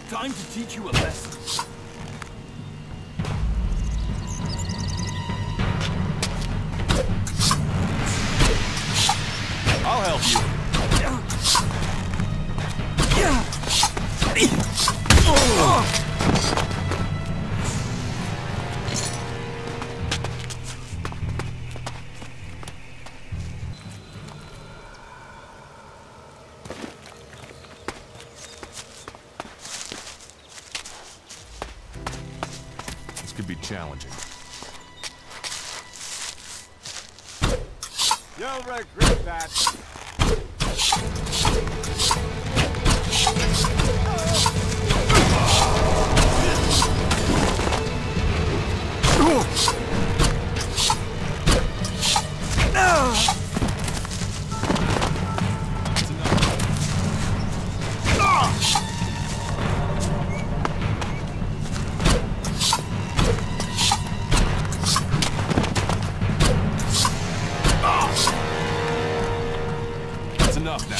Time to teach you a lesson. I'll help you. This could be challenging. You'll regret that. That's enough now.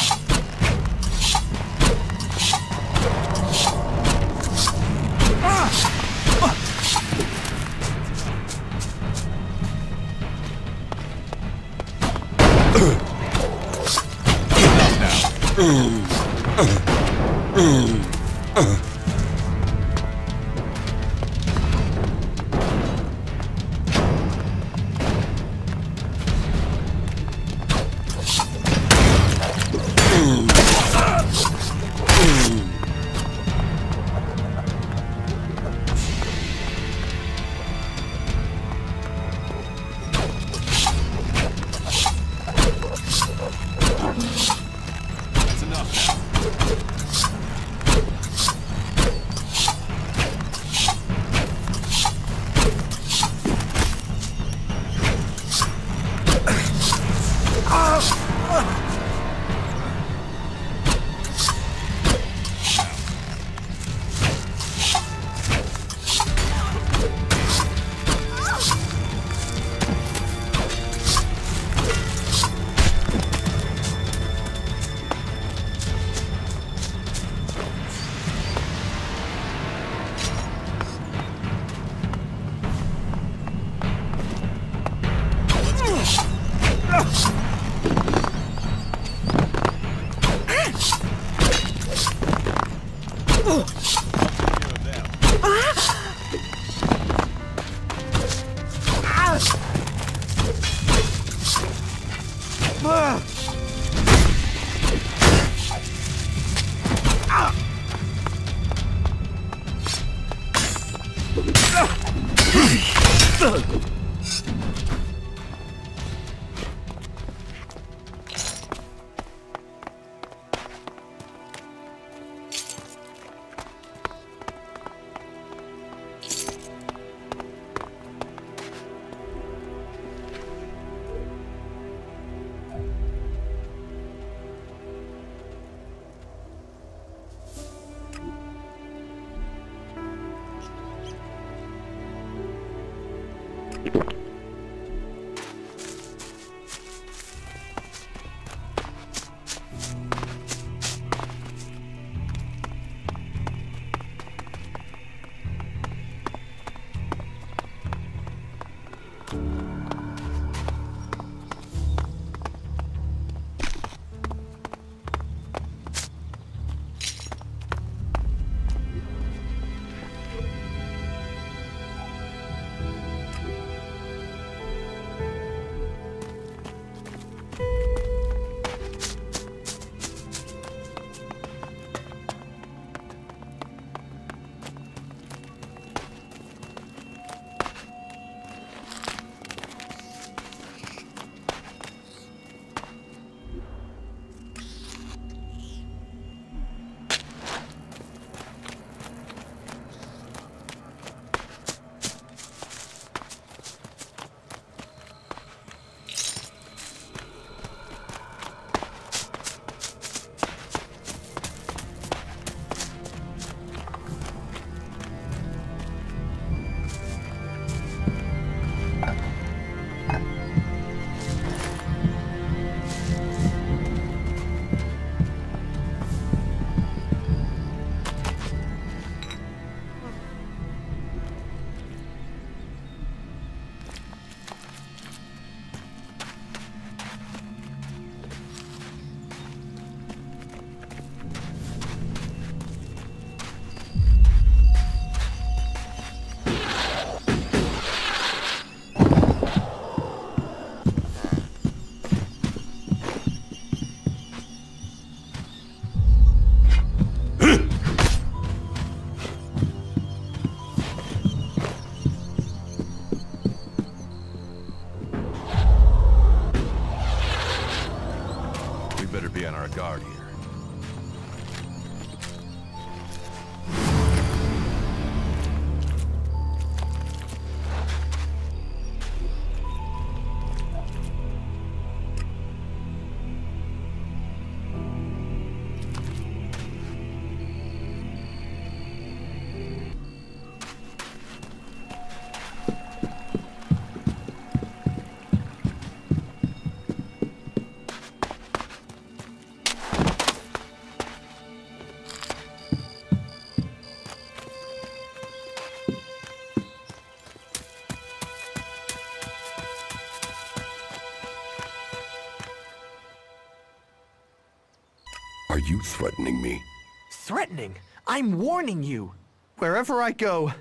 you threatening me? Threatening? I'm warning you! Wherever I go,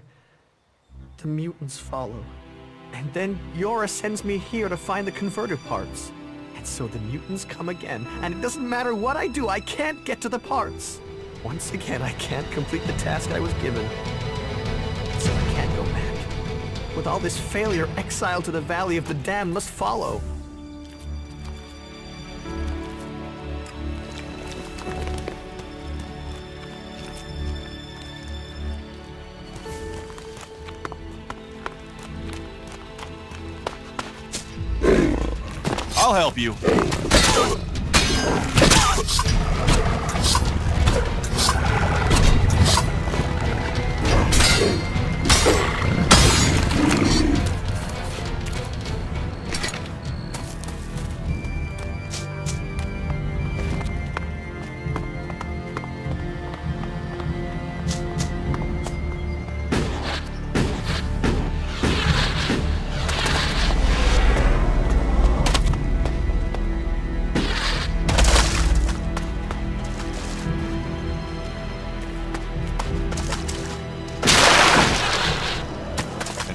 the mutants follow. And then Yora sends me here to find the converter parts. And so the mutants come again, and it doesn't matter what I do, I can't get to the parts. Once again, I can't complete the task I was given. So I can't go back. With all this failure, exile to the Valley of the Damned must follow. I'll help you.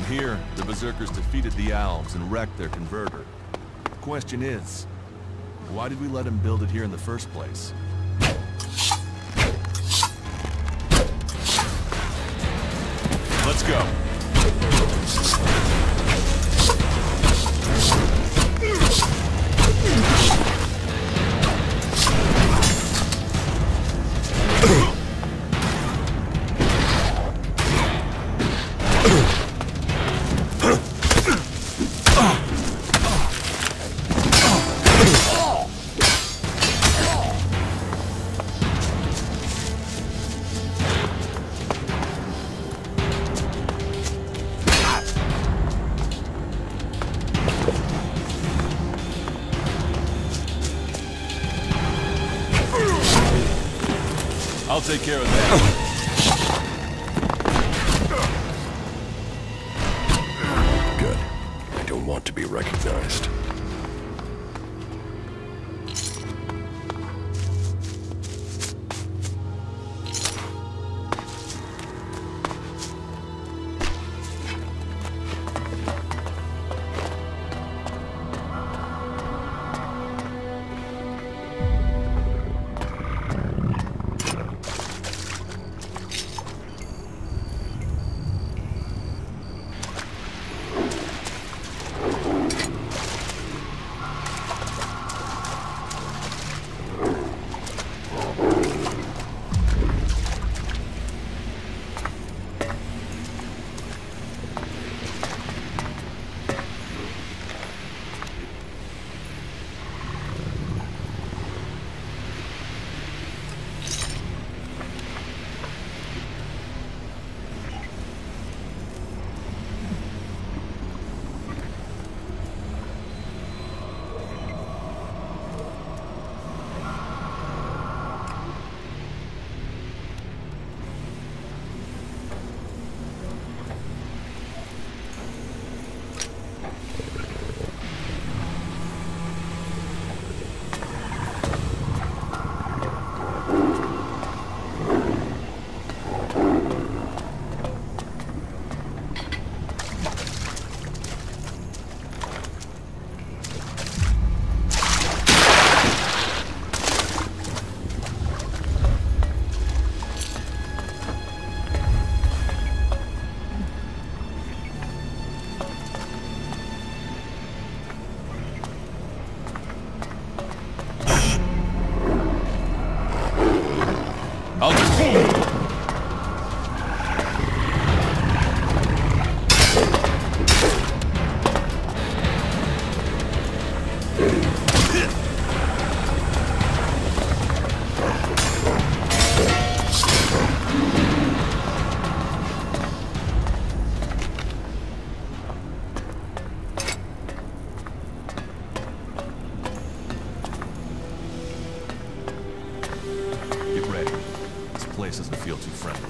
Here, the Berserkers defeated the Elves and wrecked their converter. The question is, why did we let him build it here in the first place? Let's go. I'll take care of that. Good. I don't want to be recognized. I'll just... Get ready. This place doesn't feel too friendly.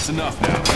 That's enough now.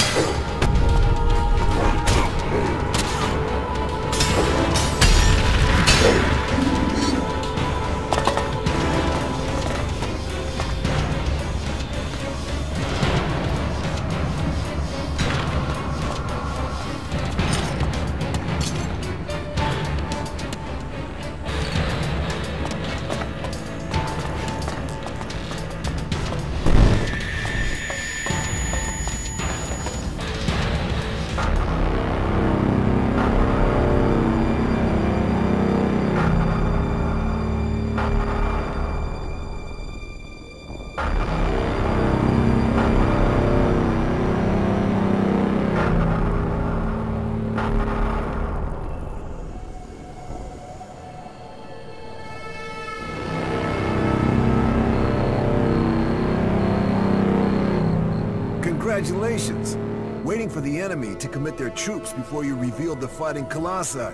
Congratulations! Waiting for the enemy to commit their troops before you revealed the fighting Colossi.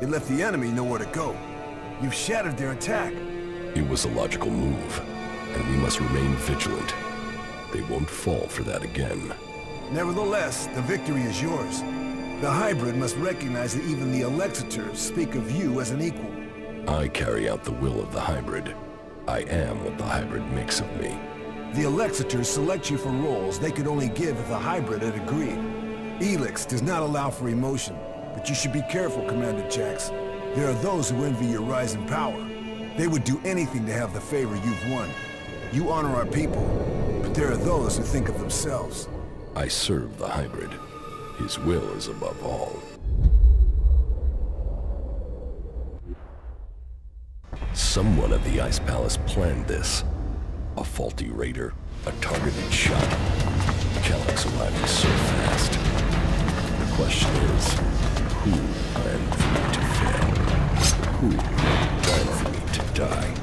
It left the enemy nowhere to go. You've shattered their attack. It was a logical move, and we must remain vigilant. They won't fall for that again. Nevertheless, the victory is yours. The hybrid must recognize that even the Elexitors speak of you as an equal. I carry out the will of the hybrid. I am what the hybrid makes of me. The Elexitors select you for roles they could only give if the hybrid had agreed. ELEX does not allow for emotion, but you should be careful, Commander Jax. There are those who envy your rise in power. They would do anything to have the favor you've won. You honor our people, but there are those who think of themselves. I serve the hybrid. His will is above all. Someone at the Ice Palace planned this. A faulty raider, a targeted shot. Calyx arriving so fast. The question is, who planned for me to fail? Who planned for me to die?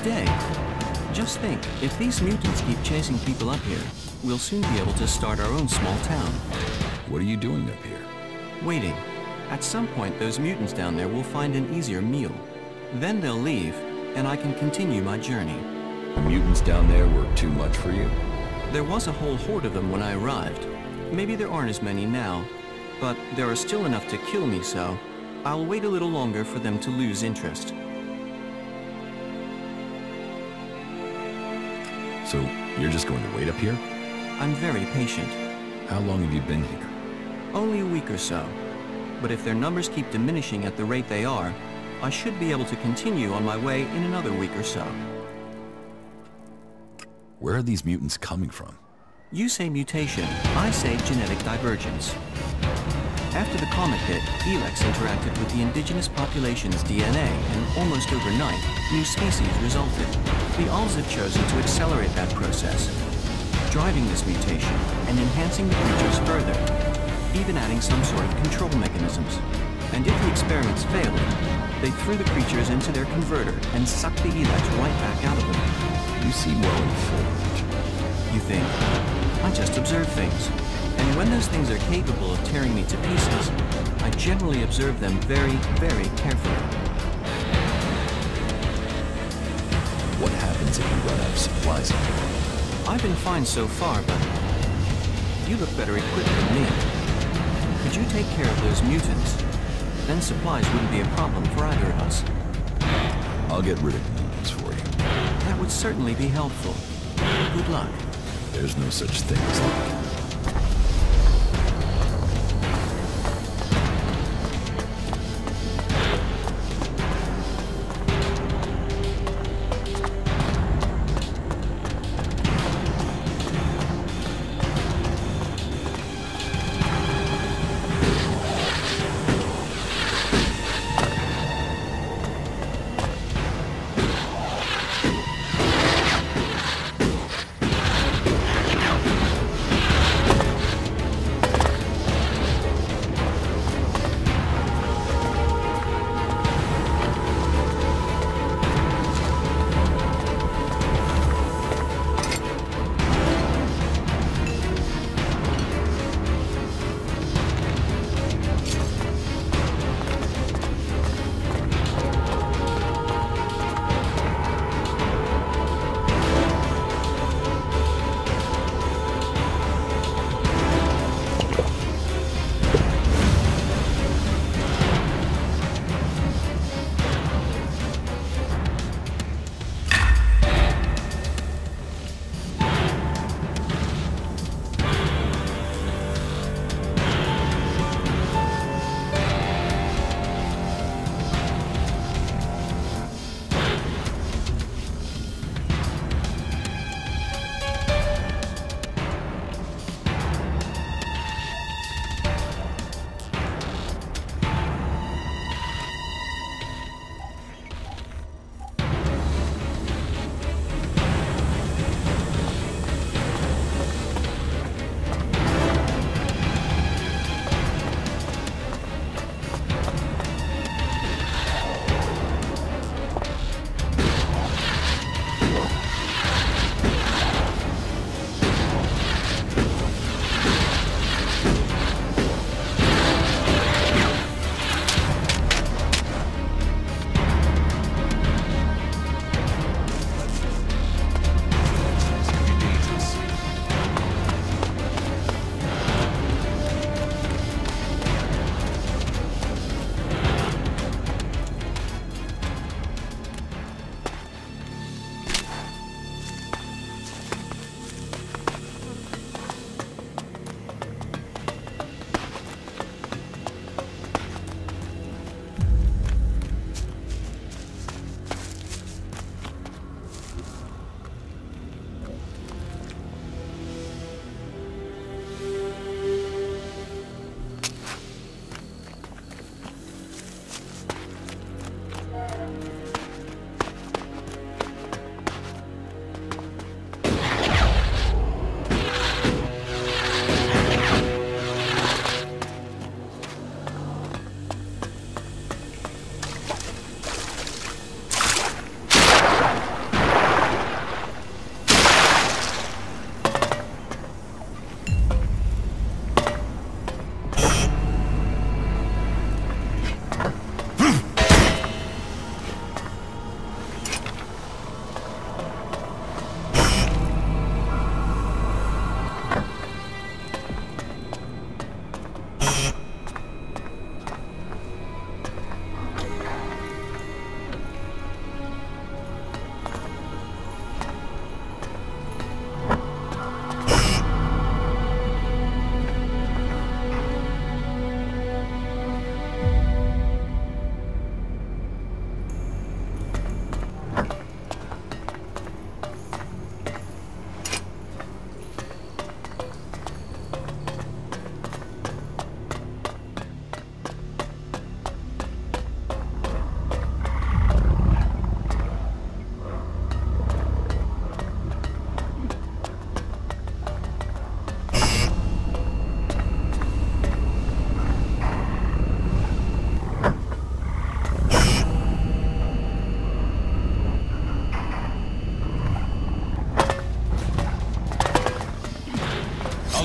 good day. Just think, if these mutants keep chasing people up here, we'll soon be able to start our own small town. What are you doing up here? Waiting. At some point, those mutants down there will find an easier meal. Then they'll leave, and I can continue my journey. The mutants down there were too much for you? There was a whole horde of them when I arrived. Maybe there aren't as many now, but there are still enough to kill me, so I'll wait a little longer for them to lose interest. So, you're just going to wait up here? I'm very patient. How long have you been here? Only a week or so. But if their numbers keep diminishing at the rate they are, I should be able to continue on my way in another week or so. Where are these mutants coming from? You say mutation, I say genetic divergence. After the comet hit, ELEX interacted with the indigenous population's DNA, and almost overnight, new species resulted. The Alls have chosen to accelerate that process, driving this mutation and enhancing the creatures further, even adding some sort of control mechanisms. And if the experiments failed, they threw the creatures into their converter and sucked the ELEX right back out of them. You seem well informed. You think? I just observe things. And when those things are capable of tearing me to pieces, I generally observe them very, very carefully. What happens if you run out of supplies here? I've been fine so far, but you look better equipped than me. Could you take care of those mutants? Then supplies wouldn't be a problem for either of us. I'll get rid of the mutants for you. That would certainly be helpful. Good luck. There's no such thing as luck.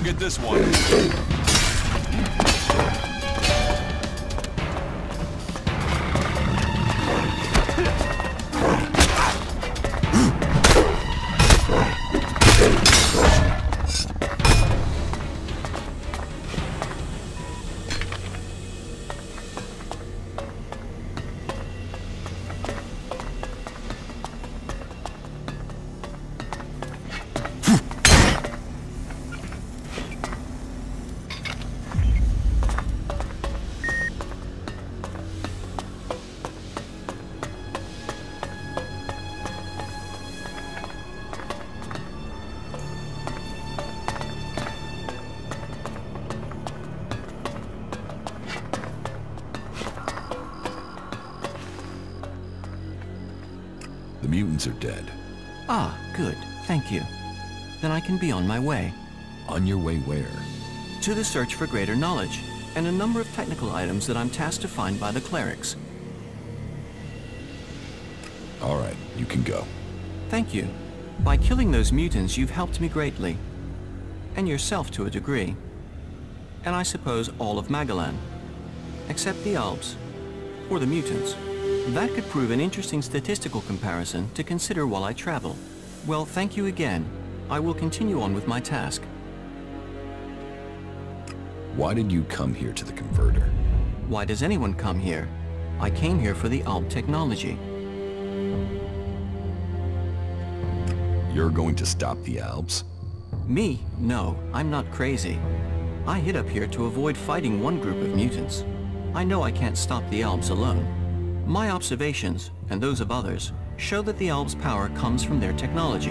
get this one. The mutants are dead. Ah, good. Thank you. Then I can be on my way. On your way where? To the search for greater knowledge, and a number of technical items that I'm tasked to find by the clerics. All right, you can go. Thank you. By killing those mutants, you've helped me greatly. And yourself to a degree. And I suppose all of Magellan. Except the Albs. Or the mutants. That could prove an interesting statistical comparison to consider while I travel. Well, thank you again. I will continue on with my task. Why did you come here to the converter? Why does anyone come here? I came here for the Alb technology. You're going to stop the Albs? Me? No, I'm not crazy. I hid up here to avoid fighting one group of mutants. I know I can't stop the Albs alone. My observations, and those of others, show that the Albs' power comes from their technology.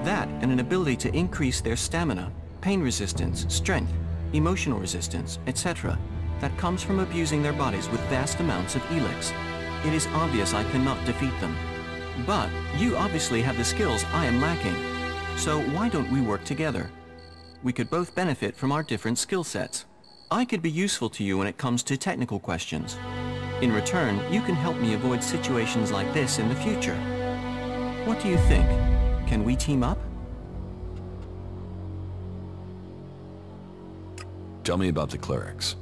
That and an ability to increase their stamina, pain resistance, strength, emotional resistance, etc. That comes from abusing their bodies with vast amounts of ELEX. It is obvious I cannot defeat them. But you obviously have the skills I am lacking. So why don't we work together? We could both benefit from our different skill sets. I could be useful to you when it comes to technical questions. In return, you can help me avoid situations like this in the future. What do you think? Can we team up? Tell me about the clerics.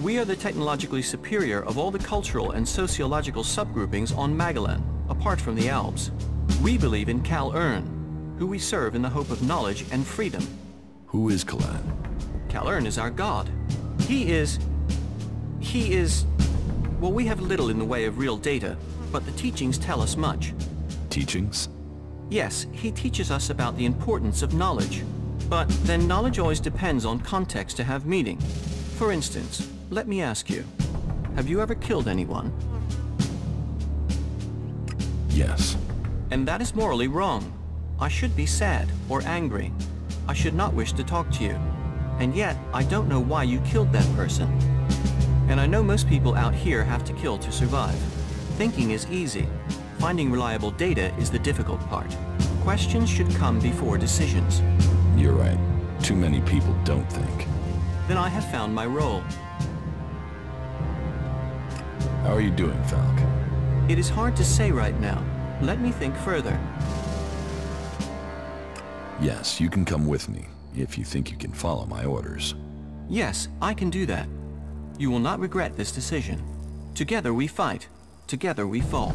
We are the technologically superior of all the cultural and sociological subgroupings on Magellan, apart from the Albs. We believe in Kal-Urn, who we serve in the hope of knowledge and freedom. Who is Kalan? Kal-Urn is our god. He is... Well, we have little in the way of real data, but the teachings tell us much. Teachings? Yes, he teaches us about the importance of knowledge. But then knowledge always depends on context to have meaning. For instance, let me ask you, have you ever killed anyone? Yes. And that is morally wrong. I should be sad or angry. I should not wish to talk to you. And yet, I don't know why you killed that person. And I know most people out here have to kill to survive. Thinking is easy. Finding reliable data is the difficult part. Questions should come before decisions. You're right. Too many people don't think. Then I have found my role. How are you doing, Falk? It is hard to say right now. Let me think further. Yes, you can come with me, if you think you can follow my orders. Yes, I can do that. You will not regret this decision. Together we fight. Together we fall.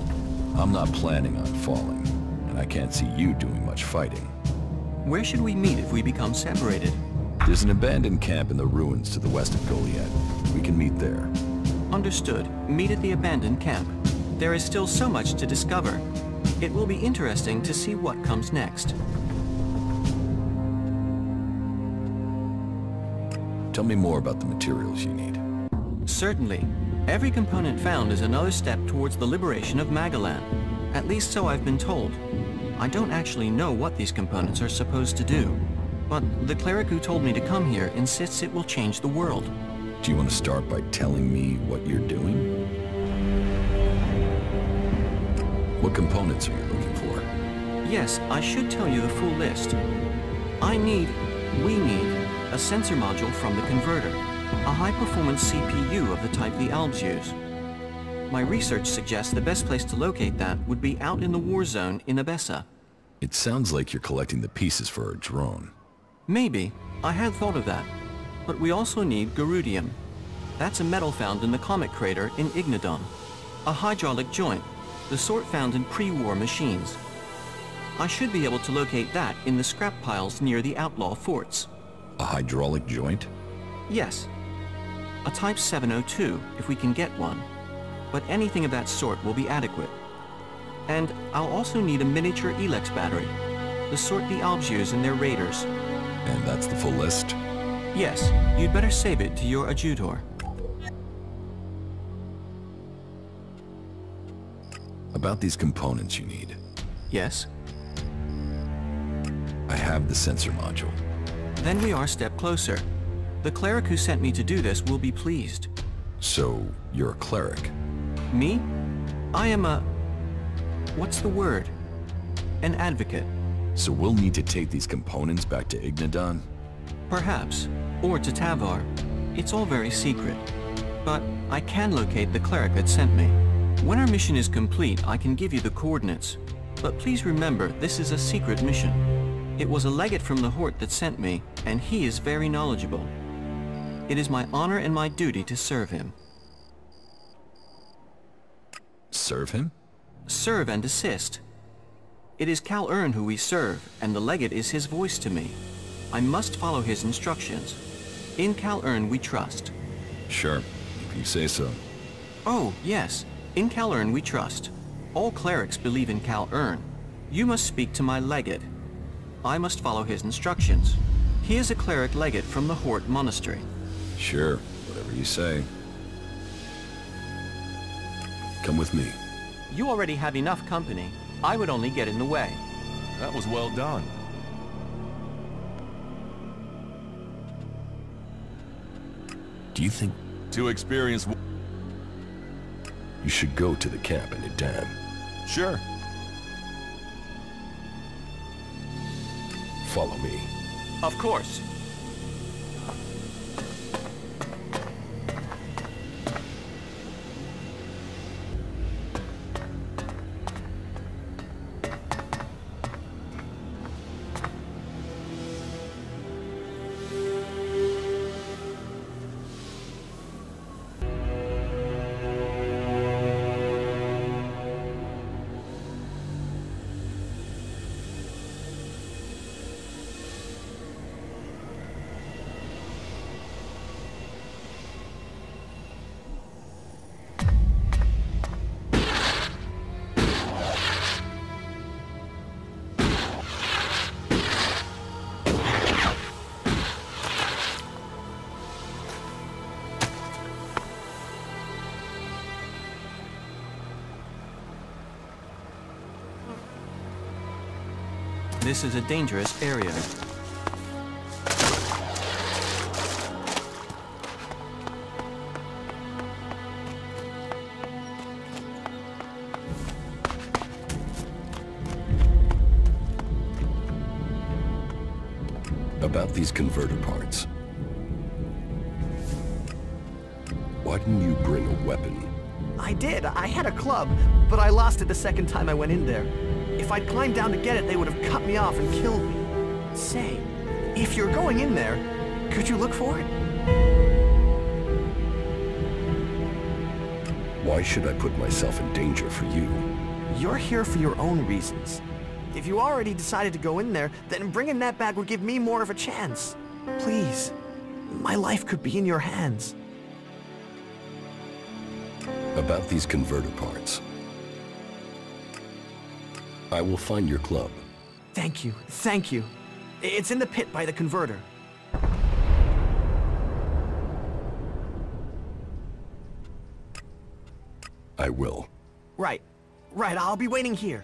I'm not planning on falling, and I can't see you doing much fighting. Where should we meet if we become separated? There's an abandoned camp in the ruins to the west of Goliad. We can meet there. Understood. Meet at the abandoned camp. There is still so much to discover. It will be interesting to see what comes next. Tell me more about the materials you need. Certainly. Every component found is another step towards the liberation of Magellan. At least so I've been told. I don't actually know what these components are supposed to do. But the cleric who told me to come here insists it will change the world. Do you want to start by telling me what you're doing? What components are you looking for? Yes, I should tell you the full list. We need a sensor module from the converter, a high-performance CPU of the type the Albs use. My research suggests the best place to locate that would be out in the war zone in Abessa. It sounds like you're collecting the pieces for a drone. Maybe, I had thought of that, but we also need Garudium. That's a metal found in the comet crater in Ignodon. A hydraulic joint, the sort found in pre-war machines. I should be able to locate that in the scrap piles near the outlaw forts. A hydraulic joint? Yes. A Type 702, if we can get one. But anything of that sort will be adequate. And I'll also need a miniature ELEX battery, the sort the Albs use in their raiders. And that's the full list? Yes, you'd better save it to your adjutor. About these components you need. Yes? I have the sensor module. Then we are a step closer. The cleric who sent me to do this will be pleased. So, you're a cleric? Me? I am a... what's the word? An advocate. So we'll need to take these components back to Ignodon? Perhaps. Or to Tavar. It's all very secret. But I can locate the cleric that sent me. When our mission is complete, I can give you the coordinates. But please remember, this is a secret mission. It was a legate from the Hort that sent me, and he is very knowledgeable. It is my honor and my duty to serve him. Serve him? Serve and assist. It is Cal Ern who we serve, and the legate is his voice to me. I must follow his instructions. In Cal Ern we trust. Sure, if you say so. Oh, yes. In Cal Ern we trust. All clerics believe in Cal Ern. You must speak to my legate. I must follow his instructions. He is a cleric legate from the Hort Monastery. Sure, whatever you say. Come with me. You already have enough company. I would only get in the way. That was well done. Do you think Too experienced. you should go to the camp in Edam? Sure. Follow me. Of course. This is a dangerous area. About these converter parts. Why didn't you bring a weapon? I did. I had a club, but I lost it the second time I went in there. If I'd climbed down to get it, they would have cut me off and killed me. Say, if you're going in there, could you look for it? Why should I put myself in danger for you? You're here for your own reasons. If you already decided to go in there, then bringing that back would give me more of a chance. Please, my life could be in your hands. About these converter parts. I will find your club. Thank you, thank you. It's in the pit by the converter. I will. Right, I'll be waiting here.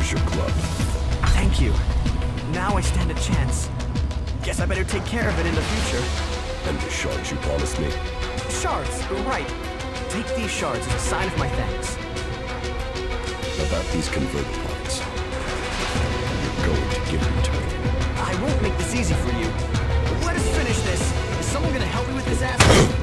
Your club. Thank you. Now I stand a chance. Guess I better take care of it in the future. And the shards you promised me? Shards, right. Take these shards as a sign of my thanks. About these converter parts. You're going to give them to me. I won't make this easy for you. Let us finish this. Is someone gonna help me with this asshole?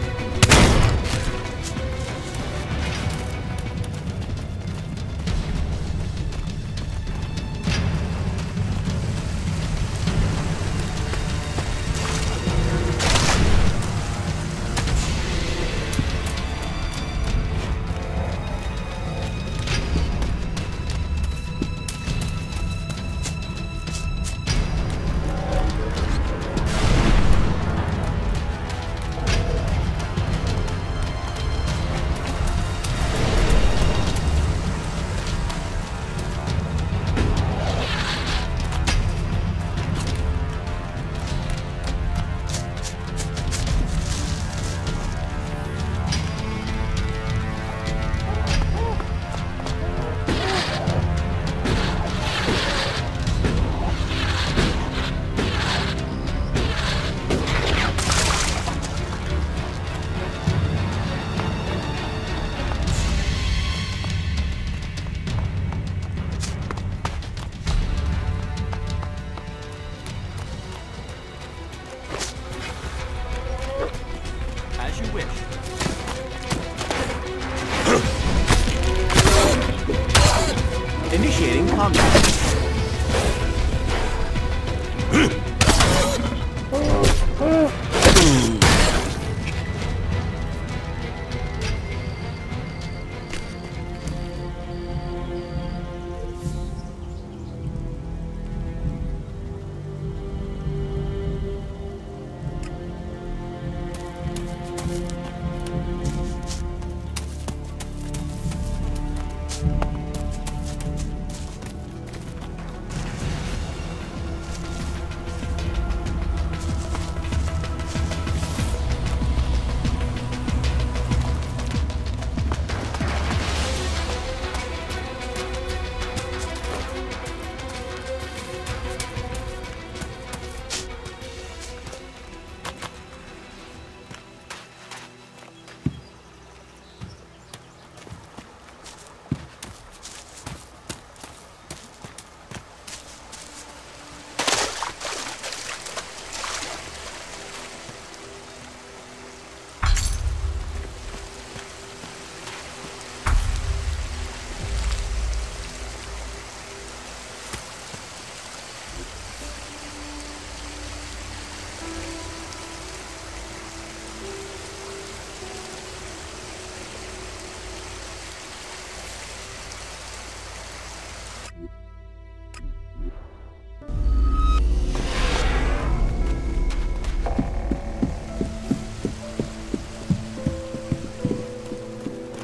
Initiating combat.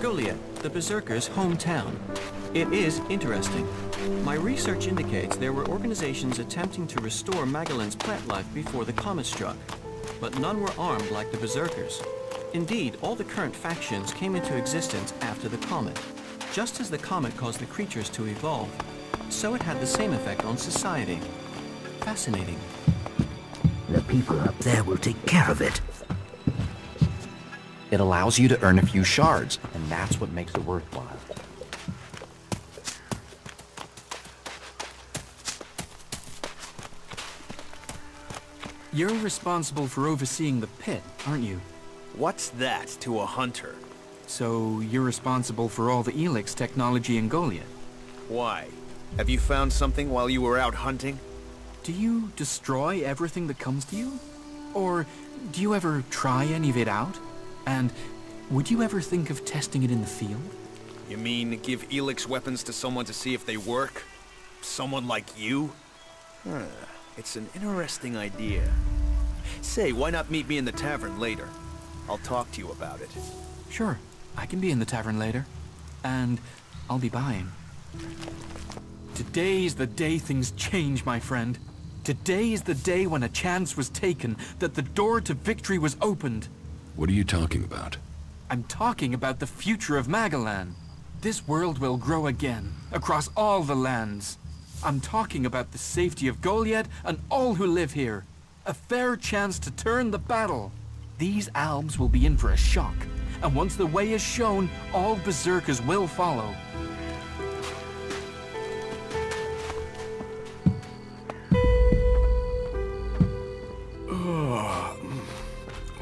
Goliad, the Berserkers' hometown. It is interesting. My research indicates there were organizations attempting to restore Magellan's plant life before the comet struck, but none were armed like the Berserkers. Indeed, all the current factions came into existence after the comet. Just as the comet caused the creatures to evolve, so it had the same effect on society. Fascinating. The people up there will take care of it. It allows you to earn a few shards, and that's what makes it worthwhile. You're responsible for overseeing the pit, aren't you? What's that to a hunter? So you're responsible for all the ELEX technology in Goliad? Why? Have you found something while you were out hunting? Do you destroy everything that comes to you? Or do you ever try any of it out? And would you ever think of testing it in the field? You mean give ELEX weapons to someone to see if they work? Someone like you? It's an interesting idea. Say, why not meet me in the tavern later? I'll talk to you about it. Sure, I can be in the tavern later. And I'll be buying. Today's the day things change, my friend. Today is the day when a chance was taken, that the door to victory was opened. What are you talking about? I'm talking about the future of Magellan. This world will grow again, across all the lands. I'm talking about the safety of Goliad and all who live here. A fair chance to turn the battle. These Albs will be in for a shock, and once the way is shown, all Berserkers will follow.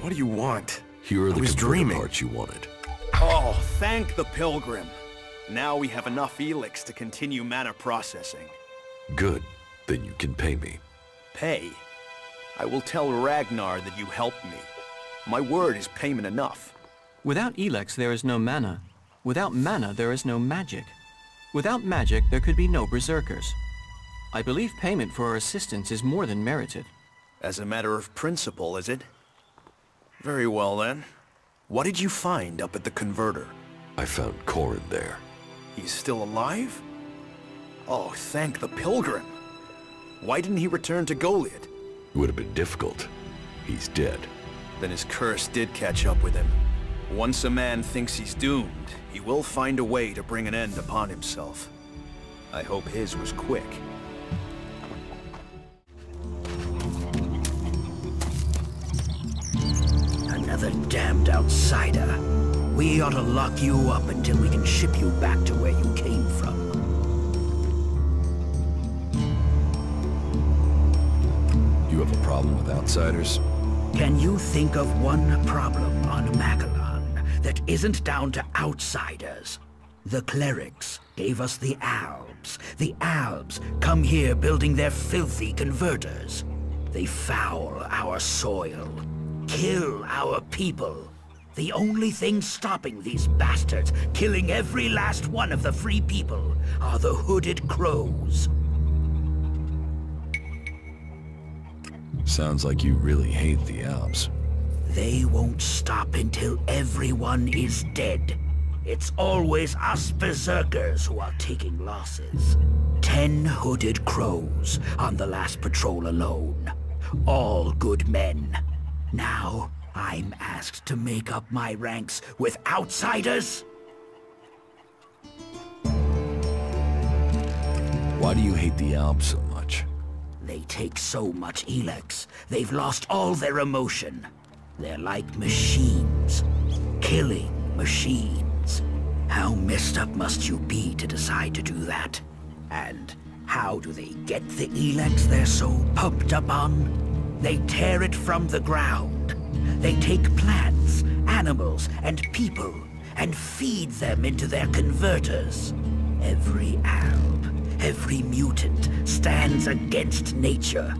What do you want? Here are the dreaming parts you wanted. Oh, thank the Pilgrim. Now we have enough ELEX to continue mana processing. Good. Then you can pay me. Pay? I will tell Ragnar that you helped me. My word is payment enough. Without ELEX, there is no mana. Without mana, there is no magic. Without magic, there could be no Berserkers. I believe payment for our assistance is more than merited. As a matter of principle, is it? Very well, then. What did you find up at the converter? I found Corin there. He's still alive? Oh, thank the Pilgrim. Why didn't he return to Goliad? It would have been difficult. He's dead. Then his curse did catch up with him. Once a man thinks he's doomed, he will find a way to bring an end upon himself. I hope his was quick. Another damned outsider. We ought to lock you up until we can ship you back to where you came from. You have a problem with outsiders? Can you think of one problem on Magellan that isn't down to outsiders? The clerics gave us the Albs. The Albs come here building their filthy converters. They foul our soil, kill our people. The only thing stopping these bastards killing every last one of the free people are the hooded crows. Sounds like you really hate the Alps. They won't stop until everyone is dead. It's always us Berserkers who are taking losses. 10 hooded crows on the last patrol alone. All good men. Now, I'm asked to make up my ranks with outsiders? Why do you hate the Alps so much? They take so much ELEX, they've lost all their emotion. They're like machines. Killing machines. How messed up must you be to decide to do that? And how do they get the ELEX they're so pumped up on? They tear it from the ground. They take plants, animals, and people, and feed them into their converters. Every Alb, every mutant stands against nature.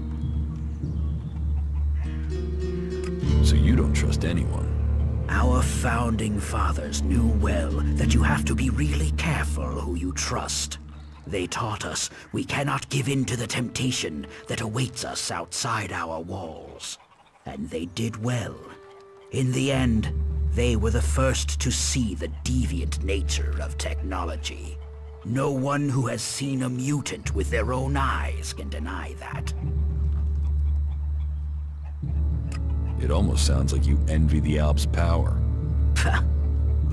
So you don't trust anyone? Our founding fathers knew well that you have to be really careful who you trust. They taught us we cannot give in to the temptation that awaits us outside our walls. And they did well. In the end, They were the first to see the deviant nature of technology. No one who has seen a mutant with their own eyes can deny that. It almost sounds like you envy the Alp's power.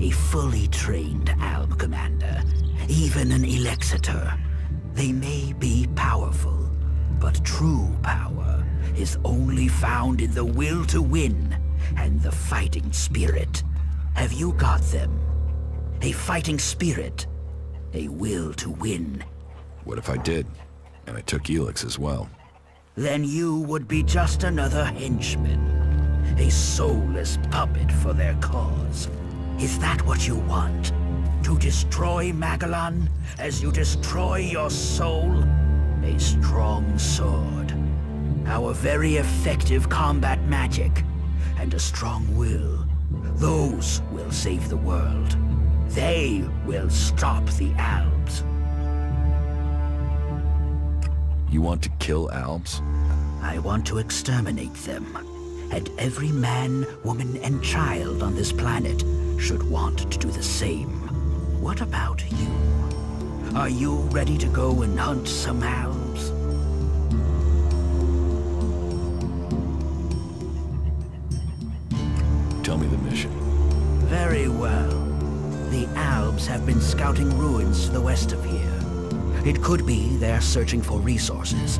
A fully trained Alp commander, even an Elexitor. They may be powerful, but true power is only found in the will to win and the fighting spirit. Have you got them? A fighting spirit, a will to win. What if I did, and I took ELEX as well? Then you would be just another henchman, a soulless puppet for their cause. Is that what you want? To destroy Magellan as you destroy your soul? A strong sword, our very effective combat magic, and a strong will. Those will save the world. They will stop the Alps. You want to kill Alps? I want to exterminate them. And every man, woman, and child on this planet should want to do the same. What about you? Are you ready to go and hunt some Alps? Tell me the mission. Very well. The Alps have been scouting ruins to the west of here. It could be they're searching for resources,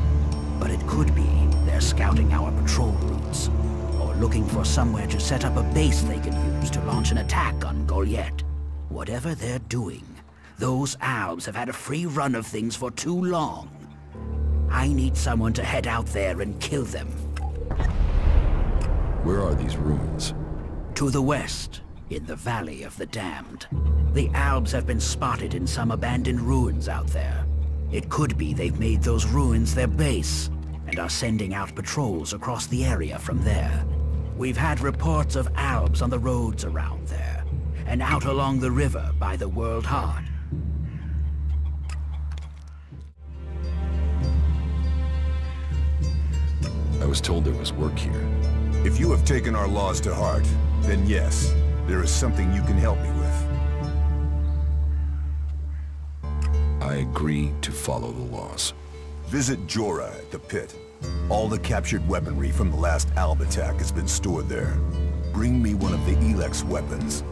but it could be they're scouting our patrol routes, or looking for somewhere to set up a base they can use to launch an attack on Goliath. Whatever they're doing, those Alps have had a free run of things for too long. I need someone to head out there and kill them. Where are these ruins? To the west, in the Valley of the Damned. The Alps have been spotted in some abandoned ruins out there. It could be they've made those ruins their base, and are sending out patrols across the area from there. We've had reports of Alps on the roads around there, and out along the river by the World Heart. I was told there was work here. If you have taken our laws to heart, then yes, there is something you can help me with. I agree to follow the laws. Visit Jorah at the pit. All the captured weaponry from the last Alb attack has been stored there. Bring me one of the ELEX weapons.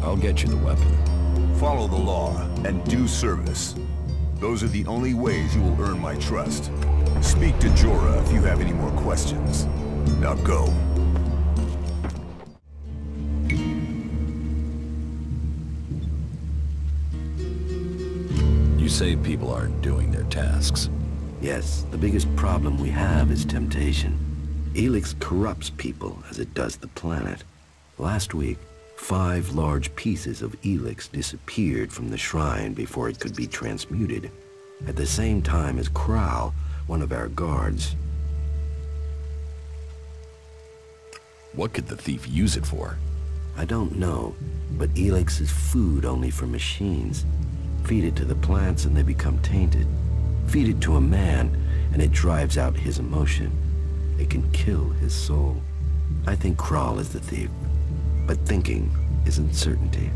I'll get you the weapon. Follow the law and do service. Those are the only ways you will earn my trust. Speak to Jorah if you have any more questions. Now go. You say people aren't doing their tasks. Yes, the biggest problem we have is temptation. ELEX corrupts people as it does the planet. Last week, 5 large pieces of ELEX disappeared from the shrine before it could be transmuted, at the same time as Kral, one of our guards. What could the thief use it for? I don't know, but ELEX is food only for machines. Feed it to the plants and they become tainted. Feed it to a man and it drives out his emotion. It can kill his soul. I think Kral is the thief, but thinking isn't certainty.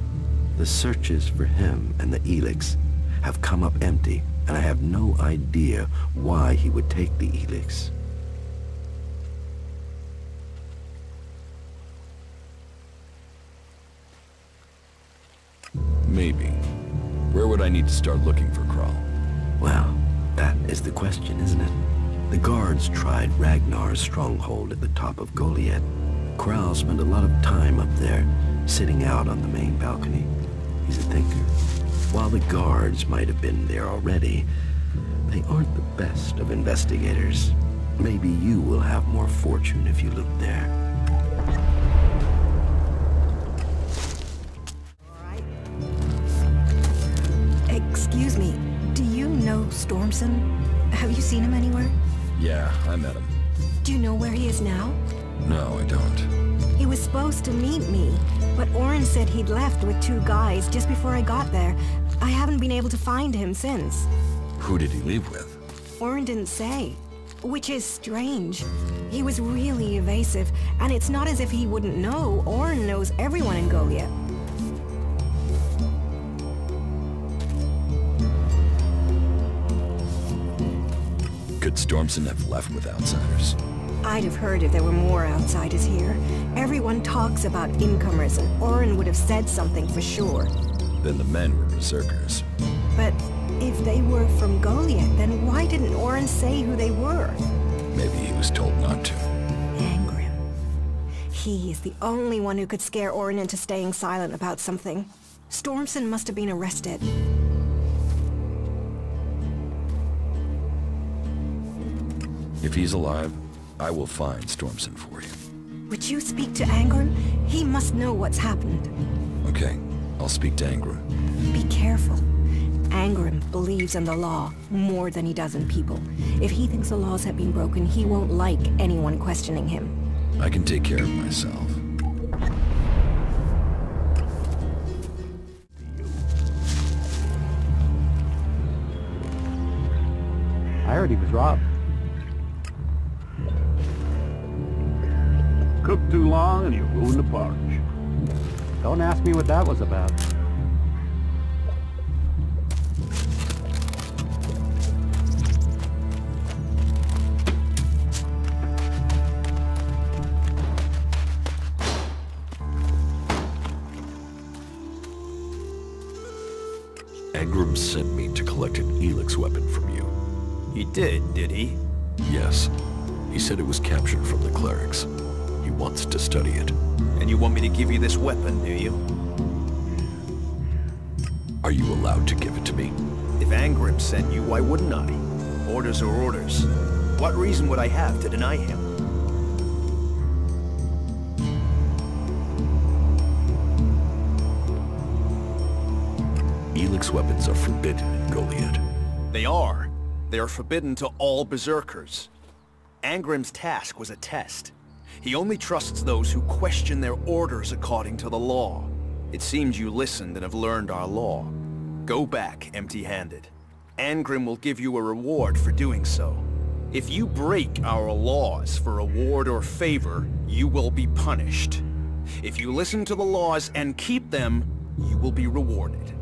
The searches for him and the ELEX have come up empty, and I have no idea why he would take the ELEX. Maybe. Where would I need to start looking for Kral? Well, that is the question, isn't it? The guards tried Ragnar's stronghold at the top of Goliath. Kral spent a lot of time up there, sitting out on the main balcony. He's a thinker. While the guards might have been there already, they aren't the best of investigators. Maybe you will have more fortune if you look there. Excuse me, do you know Stormson? Have you seen him anywhere? Yeah, I met him. Do you know where he is now? No, I don't. He was supposed to meet me, but Oren said he'd left with 2 guys just before I got there. I haven't been able to find him since. Who did he leave with? Oren didn't say, which is strange. He was really evasive, and it's not as if he wouldn't know. Orin knows everyone in Goliath. Could Stormson have left with outsiders? I'd have heard if there were more outsiders here. Everyone talks about incomers, and Orin would have said something for sure. Then the men were berserkers. But if they were from Goliath, then why didn't Orin say who they were? Maybe he was told not to. Angrim. He is the only one who could scare Orin into staying silent about something. Stormson must have been arrested. If he's alive, I will find Stormson for you. Would you speak to Angrim? He must know what's happened. Okay, I'll speak to Angrim. Be careful. Angrim believes in the law more than he does in people. If he thinks the laws have been broken, he won't like anyone questioning him. I can take care of myself. I heard he was robbed. Cooked too long and you ruined the porridge. Don't ask me what that was about. Angrim sent me to collect an ELEX weapon from you. He did he? Yes. He said it was captured from the clerics. He wants to study it. And you want me to give you this weapon, do you? Are you allowed to give it to me? If Angrim sent you, why wouldn't I? Orders are orders. What reason would I have to deny him? ELEX weapons are forbidden in Goliath. They are. They are forbidden to all berserkers. Angrim's task was a test. He only trusts those who question their orders according to the law. It seems you listened and have learned our law. Go back empty-handed. Angrim will give you a reward for doing so. If you break our laws for reward or favor, you will be punished. If you listen to the laws and keep them, you will be rewarded.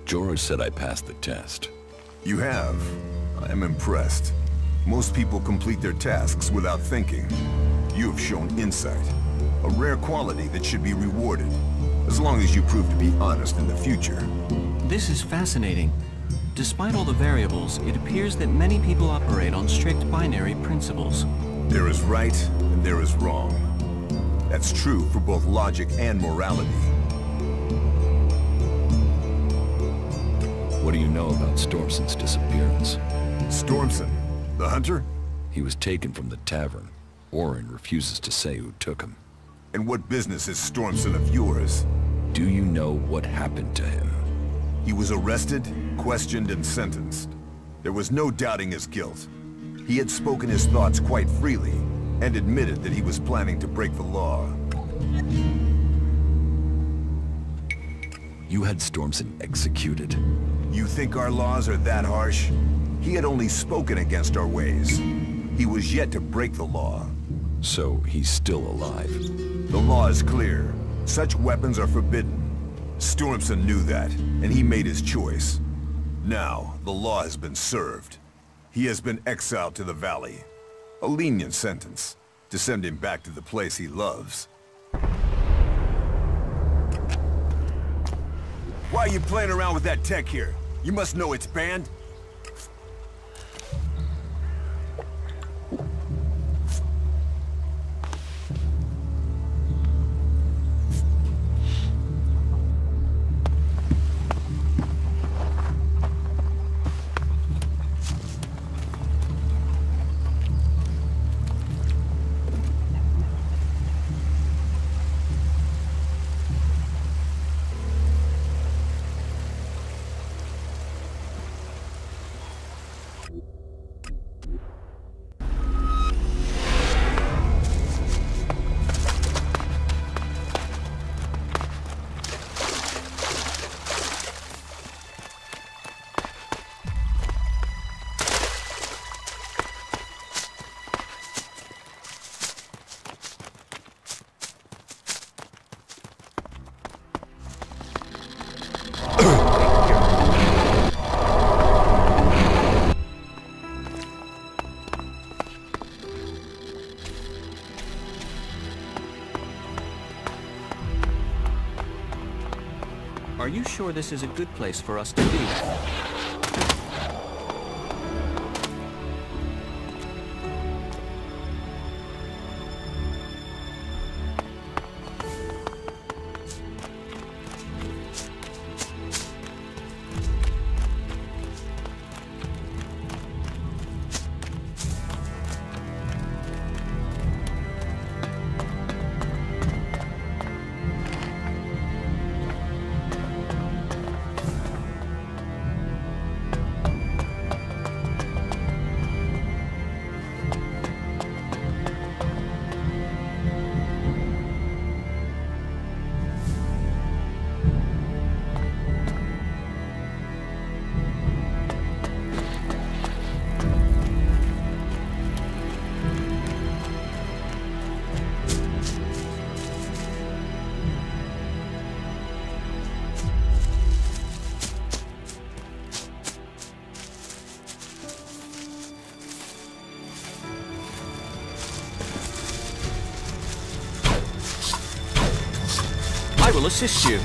Jorah said I passed the test. You have. I am impressed. Most people complete their tasks without thinking. You have shown insight. A rare quality that should be rewarded. As long as you prove to be honest in the future. This is fascinating. Despite all the variables, it appears that many people operate on strict binary principles. There is right and there is wrong. That's true for both logic and morality. What do you know about Stormson's disappearance? Stormson? The hunter? He was taken from the tavern. Orin refuses to say who took him. And what business is Stormson of yours? Do you know what happened to him? He was arrested, questioned, and sentenced. There was no doubting his guilt. He had spoken his thoughts quite freely, and admitted that he was planning to break the law. You had Stormson executed. You think our laws are that harsh? He had only spoken against our ways. He was yet to break the law. So he's still alive. The law is clear. Such weapons are forbidden. Stormson knew that, and he made his choice. Now, the law has been served. He has been exiled to the valley. A lenient sentence, to send him back to the place he loves. Why are you playing around with that tech here? You must know it's banned. Are you sure this is a good place for us to be? I will assist you.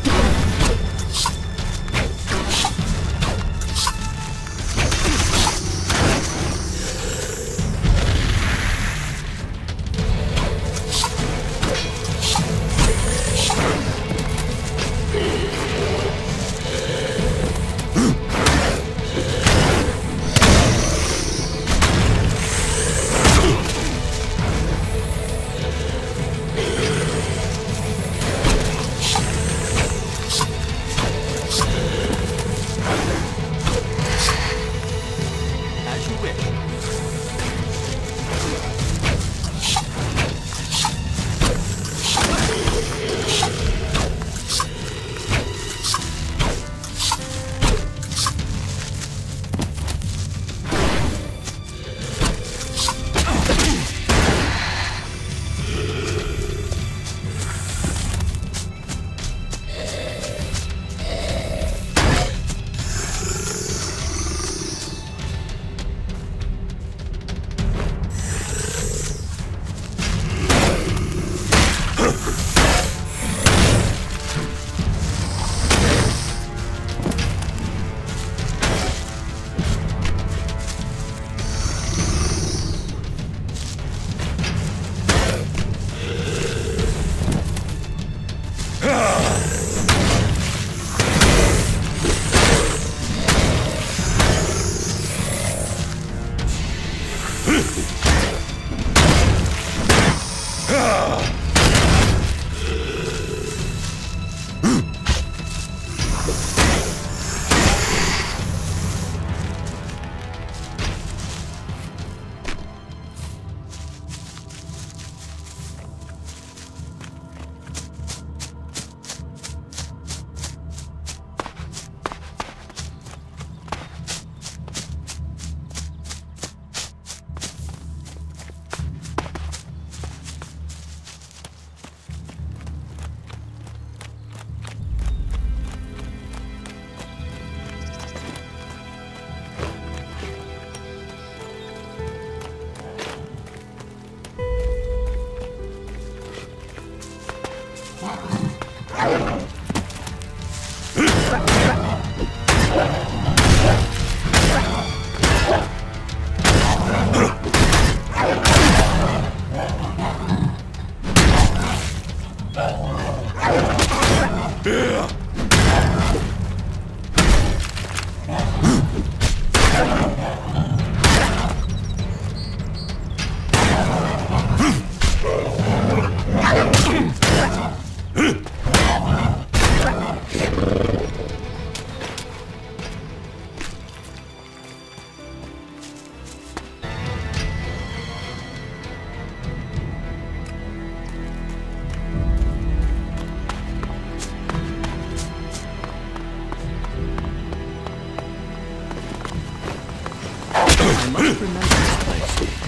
I must remember this place.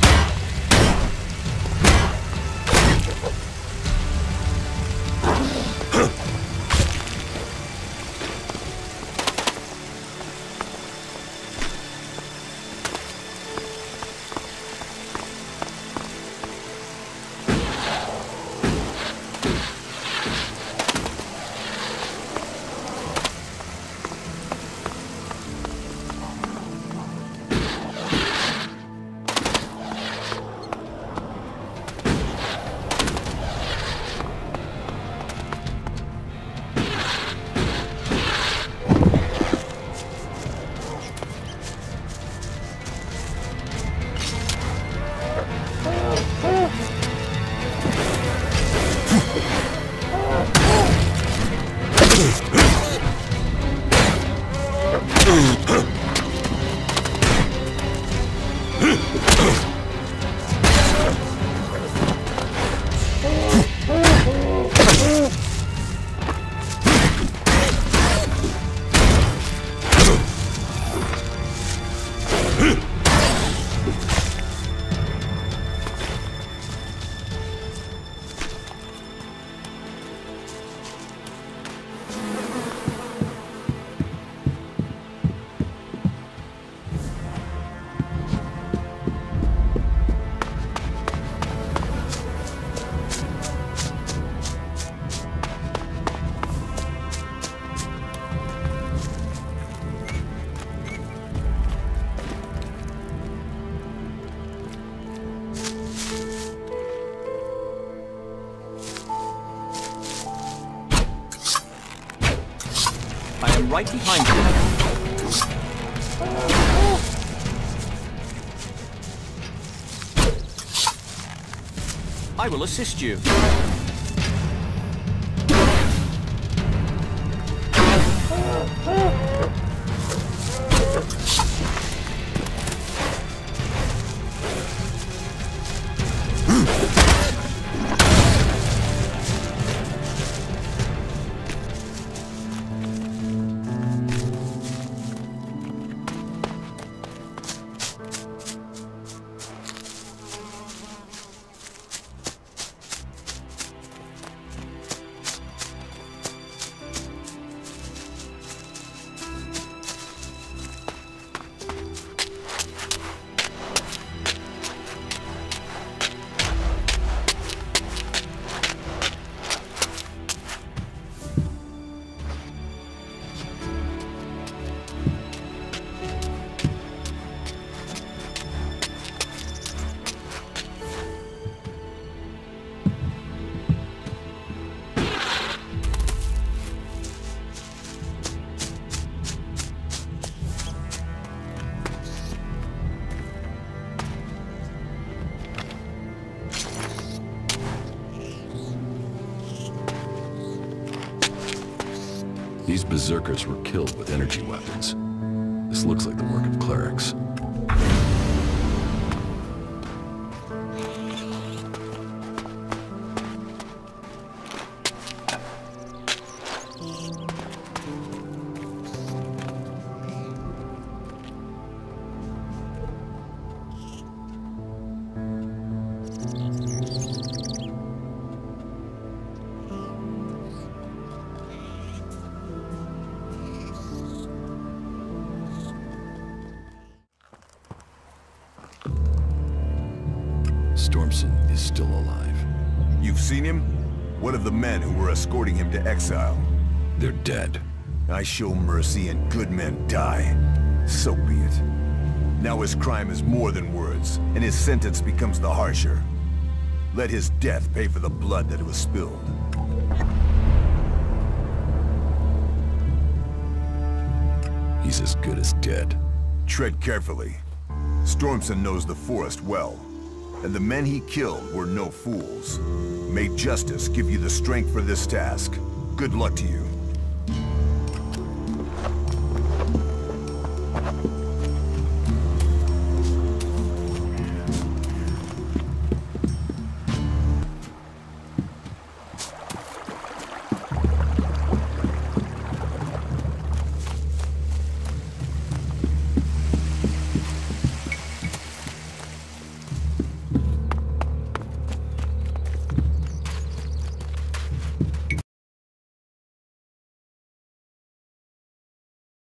I am right behind you. I will assist you. These berserkers were killed with energy weapons. This looks like the work of clerics. Stormson is still alive. You've seen him? What of the men who were escorting him to exile? They're dead. I show mercy and good men die. So be it. Now his crime is more than words, and his sentence becomes the harsher. Let his death pay for the blood that was spilled. He's as good as dead. Tread carefully. Stormson knows the forest well, and the men he killed were no fools. May justice give you the strength for this task. Good luck to you.